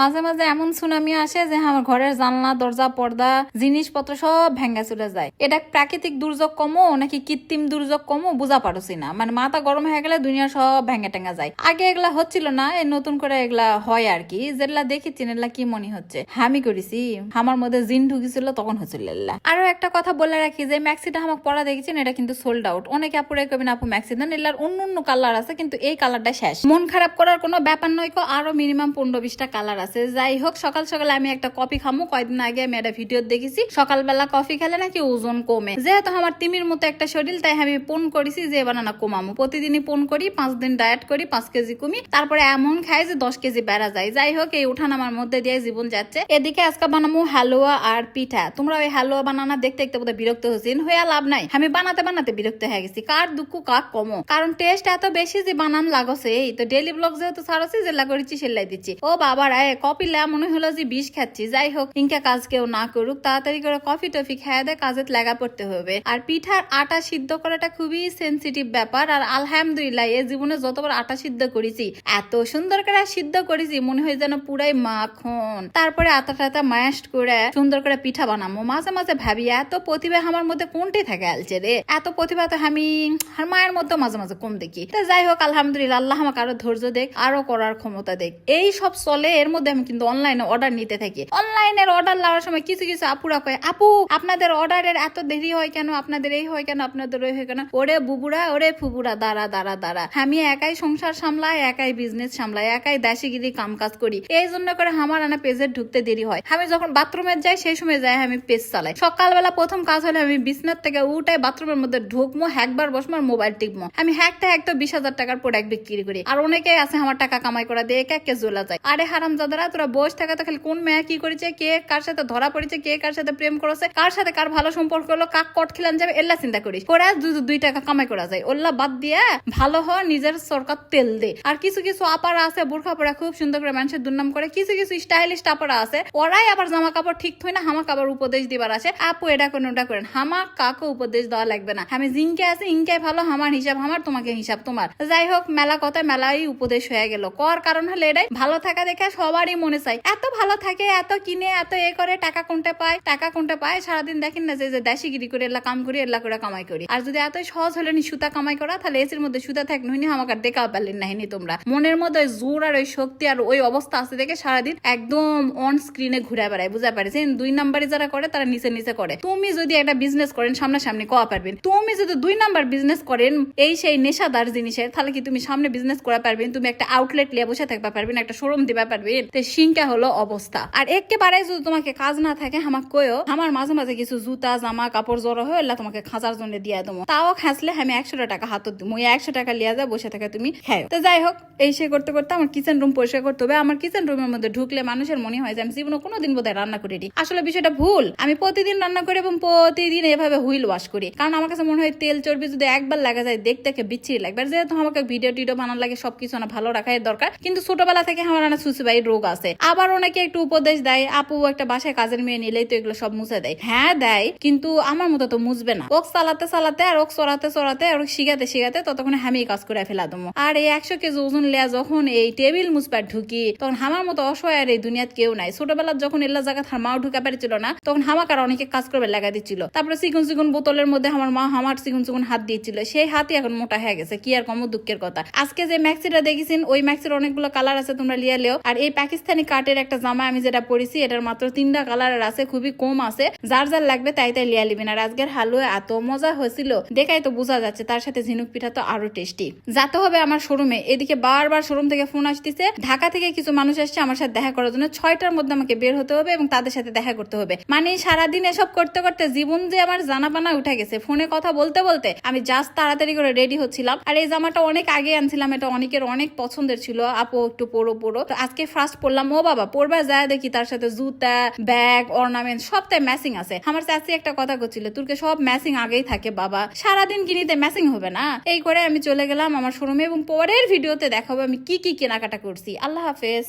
মাঝে মাঝে এমন সুনামি আসে যে আমার ঘরের জানলা দরজা পর্দা জিনিসপত্র সব ভেঙ্গা চলে যায়। এটা প্রাকৃতিক দুর্যোগ কমো নাকি কৃত্রিম দুর্যোগ কমো বুঝা পারছি না। মানে মাথা গরম হয়ে গেলে দুনিয়া সব ভেঙ্গা টেঙ্গা যায়। আগে এগুলা হচ্ছিল না, এই নতুন করে এগুলা হয় আর কি। যেগুলা দেখেছি এগুলা কি মনে হচ্ছে আমি করেছি, আমার মধ্যে জিন ঢুকেছিল তখন হচ্ছিল। আরো একটা কথা বলে রাখি যে ম্যাক্সিটা আমাকে পরা দেখেছেন, এটা কিন্তু সোল্ড আউট। অনেকে আপুরে কবেন আপু ম্যাক্সি দেন, এলার অন্য অন্য কালার আছে কিন্তু এই কালারটা শেষ। মন খারাপ করার কোনো ব্যাপার নয়, আরো মিনিমাম 15-20টা কালার আছে। যাই হোক, সকাল সকালে আমি একটা কফি খামো। কয়েকদিন আগে আমি একটা ভিডিও দেখেছি সকালবেলা কফি খেলে নাকি ওজন কমে। যেহেতু আমার তিমির মতো একটা শরীর, তাই আমি পোন করেছি যে বানানা কমামো। প্রতিদিনই পোন করি, 5 দিন ডায়েট করি, 5 কেজি কমি, তারপরে এমন খাই যে 10 কেজি বেড়া যায়। যাই হোক, এই উঠান আমার মধ্যে দিয়ে জীবন যাচ্ছে। এদিকে আজকে বানাবো হালুয়া আর পিঠা। তোমরা ওই হালুয়া বানানা দেখতে দেখতে বোধহয় বিরক্ত হচ্ছেন, হয়ে লাভ নাই। আমি বানাতে বানাতে বিরক্ত হয়ে গেছি। কার দুঃখ কার কমো, কারণ টেস্ট এত বেশি যে বানান লাগছে। এই তো ডেইলি ব্লগ যেহেতু ছাড়ছি, জেলা করেছি সেলাই দিচ্ছি। ও বাবা রায়, কফি লা মনে হলো যে বিষ খাচ্ছি। যাই হোক, ইনকা কাজ কেউ না করুক, তাড়াতাড়ি করে কফি টফি খেয়ে দেয়, কাজে লাগা পড়তে হবে। আর পিঠার আটা সিদ্ধ করাটা খুবই সেন্সিটিভ ব্যাপার। আর আলহামদুলিল্লাহ এই জীবনে যতবার আটা সিদ্ধ করেছি, এত সুন্দর করে সিদ্ধ করেছি মনে হয় যেন পুরাই মাখন। তারপরে আটাটা ম্যাশড করে সুন্দর করে পিঠা বানাবো। মাঝে মাঝে ভাবি এত প্রতিভা আমার মধ্যে কোনটি থাকে আলছে রে। এত প্রতিভা তো আমি আর মায়ের মধ্যে মাঝে মাঝে কম দেখি। তো যাই হোক, আলহামদুলিল্লাহ, আল্লাহ আমাকে আরো ধৈর্য দেখ, আরো করার ক্ষমতা দেখ। এই সব চলে, এর মধ্যে আমি কিন্তু অনলাইনে অর্ডার নিতে থাকি। অনলাইনের অর্ডার নেওয়ার সময় কিছু কিছু আপুরা কয়, আপু আপনাদের অর্ডারের এত দেরি হয় কেন, আপনাদের এই হয় কেন, আপনাদের ওই হয় কেন। ওরে বুবুরা, ওরে ফুবুরা, দাঁড়া দাঁড়া দাঁড়া, আমি একাই সংসার সামলাই, একাই বিজনেস সামলাই, একাই দাসিগিরি কাম কাজ করি। এই জন্য করে আমার আনা পেজে ঢুকতে দেরি হয়। আমি যখন বাথরুমে যাই সেই সময় যাই আমি পেজ চালাই। সকালবেলা প্রথম কাজ হলে আমি বিছনার থেকে উঠে বাথরুমের মধ্যে ঢুকবো, একবার বসবো আর মোবাইল টিপবো। আমি হ্যাকতে 20,000 টাকার প্রোডাক্ট বিক্রি করি। আর অনেকেই আছে আমার টাকা কামাই করা দিয়ে এক এক জ্বলা যায়। আরে হারাম জাদারা, তোরা বসে থাকা তো খালি কোন মেয়ে কি করেছে, কে কার সাথে ধরা পড়েছে, কে কার সাথে প্রেম করেছে, কার সাথে কার ভালো সম্পর্ক হলো, কাক কট খিলান যাবে, এল্লা চিন্তা করিস। করে 2 টাকা কামাই করা যায়। ওল্লা বাদ দিয়ে ভালো হয় নিজের সরকার তেল দে। আর কিছু কিছু আপারা আছে বোরখা পরা খুব সুন্দর করে মানুষের দুর্নাম করে। কিছু কিছু স্টাইলিশ আপারা আছে, ওরাই আবার জামা কাপড় ঠিক থই না, হামাক আবার উপদেশ দিবার আসে, আপু এটা করেন ওটা করেন। হামাক কাকে উপদেশ দেওয়া লাগবে না। আমি জিনকে আছে ইনকে ভালো, আমার হিসাব আমার, তোমাকে হিসাব তোমার। যাই হোক, মেলা কথা মেলাই উপদেশ হয়ে গেল। কর কারণ হলে এটাই, ভালো থাকা দেখে সবারই মনে চাই এত ভালো থাকে, এত কিনে, এত এ করে, টাকা কোনটা পায়, টাকা কোনটা পায়। সারাদিন দেখেন না যে দেশিগিরি করে এলা কাম করি, এলা করে কামাই করি। আর যদি এত সহজ হলে নি সুতা কামাই করা, তাহলে এসির মধ্যে সুতা থাক নইনি আমাকে দেখাও পারলেন নাহিনি তোমরা। মনের মধ্যে ওই জোর আর ওই শক্তি আর ওই অবস্থা আছে দেখে সারাদিন একদম অন স্ক্রিনে ঘুরে বেড়ায়। বুঝা পারছেন? 2 নাম্বারে যারা করে তারা নিচে নিচে করে। তুমি যদি একটা বিজনেস করেন সামনাসামনি কোয়া পারবেন। তুমি যদি 2 নাম্বার বিজনেস করেন এই সেই নেশাদার জিনিসের, তাহলে কি তুমি সামনে বিজনেস করা পারবেন? তুমি একটা আউটলেট লিয়ে বসে থাকবা পারবেন, একটা শোরুম দিবা পারবেন? তো সিংটা হলো অবস্থা। আর একেবারে যদি তোমাকে কাজ না থাকে আমাকে কয়ও, আমার মাঝে মাঝে কিছু জুতা জামা কাপড় জড়ো হয়ে তোমাকে খাঁচার জন্য দিয়ে দেবো। তাও খাসলে আমি 100 টাকা হাতত দিব। 100 টাকা লিয়া যা বসে থাকে তুমি খাও। তো যাই হোক, এই সে করতে করতে আমার কিচেন রুম পরিষ্কার করতে হবে। আমার কিচেন রুমের মধ্যে ঢুকলে মানুষের মনে হয় যে আমি জীবনে কোনোদিন বোধহয় রান্না করে দিই। আসলে বিষয়টা ভুল। আমি প্রতিদিন রান্না করি এবং প্রতিদিন এভাবে হুইল ওয়াশ করি। কারণ আমার কাছে মনে হয় তেল চর্বি যদি একবার লাগা যায় দেখতে বিচ্ছিরি লাগবে। যেহেতু আমাকে ভিডিও টিডিও বানানো লাগে, সবকিছু না ভালো রাখাই দরকার। কিন্তু ছোটবেলা থেকে আমার না সুসিবাই রোগ আছে। আবার অনেকে একটু উপদেশ দেয়, আপু একটা বাসায় কাজের মেয়ে নিলেই তো এগুলো সব মুছে দেয়। হ্যাঁ দেয়, কিন্তু আমার মতো তো মুছবে না। ওক চালাতে চালাতে আর ওক চড়াতে চড়াতে আর শিখাতে শিখাতে ততক্ষণে আমি কাজ করে ফেলা দেবো। আর এই 100 কেজি ওজন লিয়া যখন এই টেবিল মুছবার ঢুকি, তখন আমার মতো অসহায় আর এই দুনিয়াত কেউ নাই। ছোটবেলার যখন এল্লা জায়গা থার মাও ঢুকা পারছিল না, তখন হামাকার অনেকে কাজ করবে লাগা দিচ্ছিল। তারপরে চিকন চিকন বোতলের মধ্যে আমার মা আমার চিকন চিকন হাত দিয়েছিল, সেই হাতই এখন মোটা হয়ে গেছে। কি আর কম দুঃখের কথা। আজকে যে ম্যাক্সিটা দেখেছেন, ওই ম্যাক্সির অনেকগুলো কালার আছে, তোমরা লিয়া লেও। আর এই পাকিস্তানি কাটের একটা জামা আমি যেটা পরেছি, এটার মাত্র 3টা কালারের আছে, খুবই কম আছে। যার যার লাগবে তাই তাই লিয়া লিবেন। আর আজকের হালুয়া এত মজা হয়েছিল, দেখাই তো বোঝা যাচ্ছে। তার সাথে ঝিনুক পিঠা তো আরো টেস্টি। যেতে হবে আমার শোরুমে। এদিকে বারবার শোরুম থেকে ফোন আসতেছে, ঢাকা থেকে কিছু মানুষ আসছে আমার সাথে দেখা করার জন্য। 6টার মধ্যে আমাকে বের হতে হবে এবং তাদের সাথে দেখা করতে হবে। মানে সারাদিন এসব করতে করতে জীবন যে আমার জানাবানা উঠে গেছে। ফোনে কথা বলতে বলতে আমি জাস্ট তাড়াতাড়ি করে রেডি হচ্ছিলাম। আর এই জামাটা অনেক আগে আনছিলাম, এটা অনেকের অনেক পছন্দের ছিল। আপু একটু পরো পরো, তো আজকে ফার্স্ট পরলাম। ও বাবা, পরবা যায় দেখি তার সাথে জুতা ব্যাগ অর্নামেন্ট সবটাই ম্যাচিং আছে। আমার চাচি একটা কথা করছিল, তোরকে সব ম্যাচিং আগেই থাকে বাবা, সারাদিন কিনিতে ম্যাচিং হবে না। এই করে আমি চলে গেলাম আমার শোরুমে এবং পরের ভিডিওতে দেখাবো আমি কি কি কেনাকাটা করছি। আল্লাহ হাফেজ।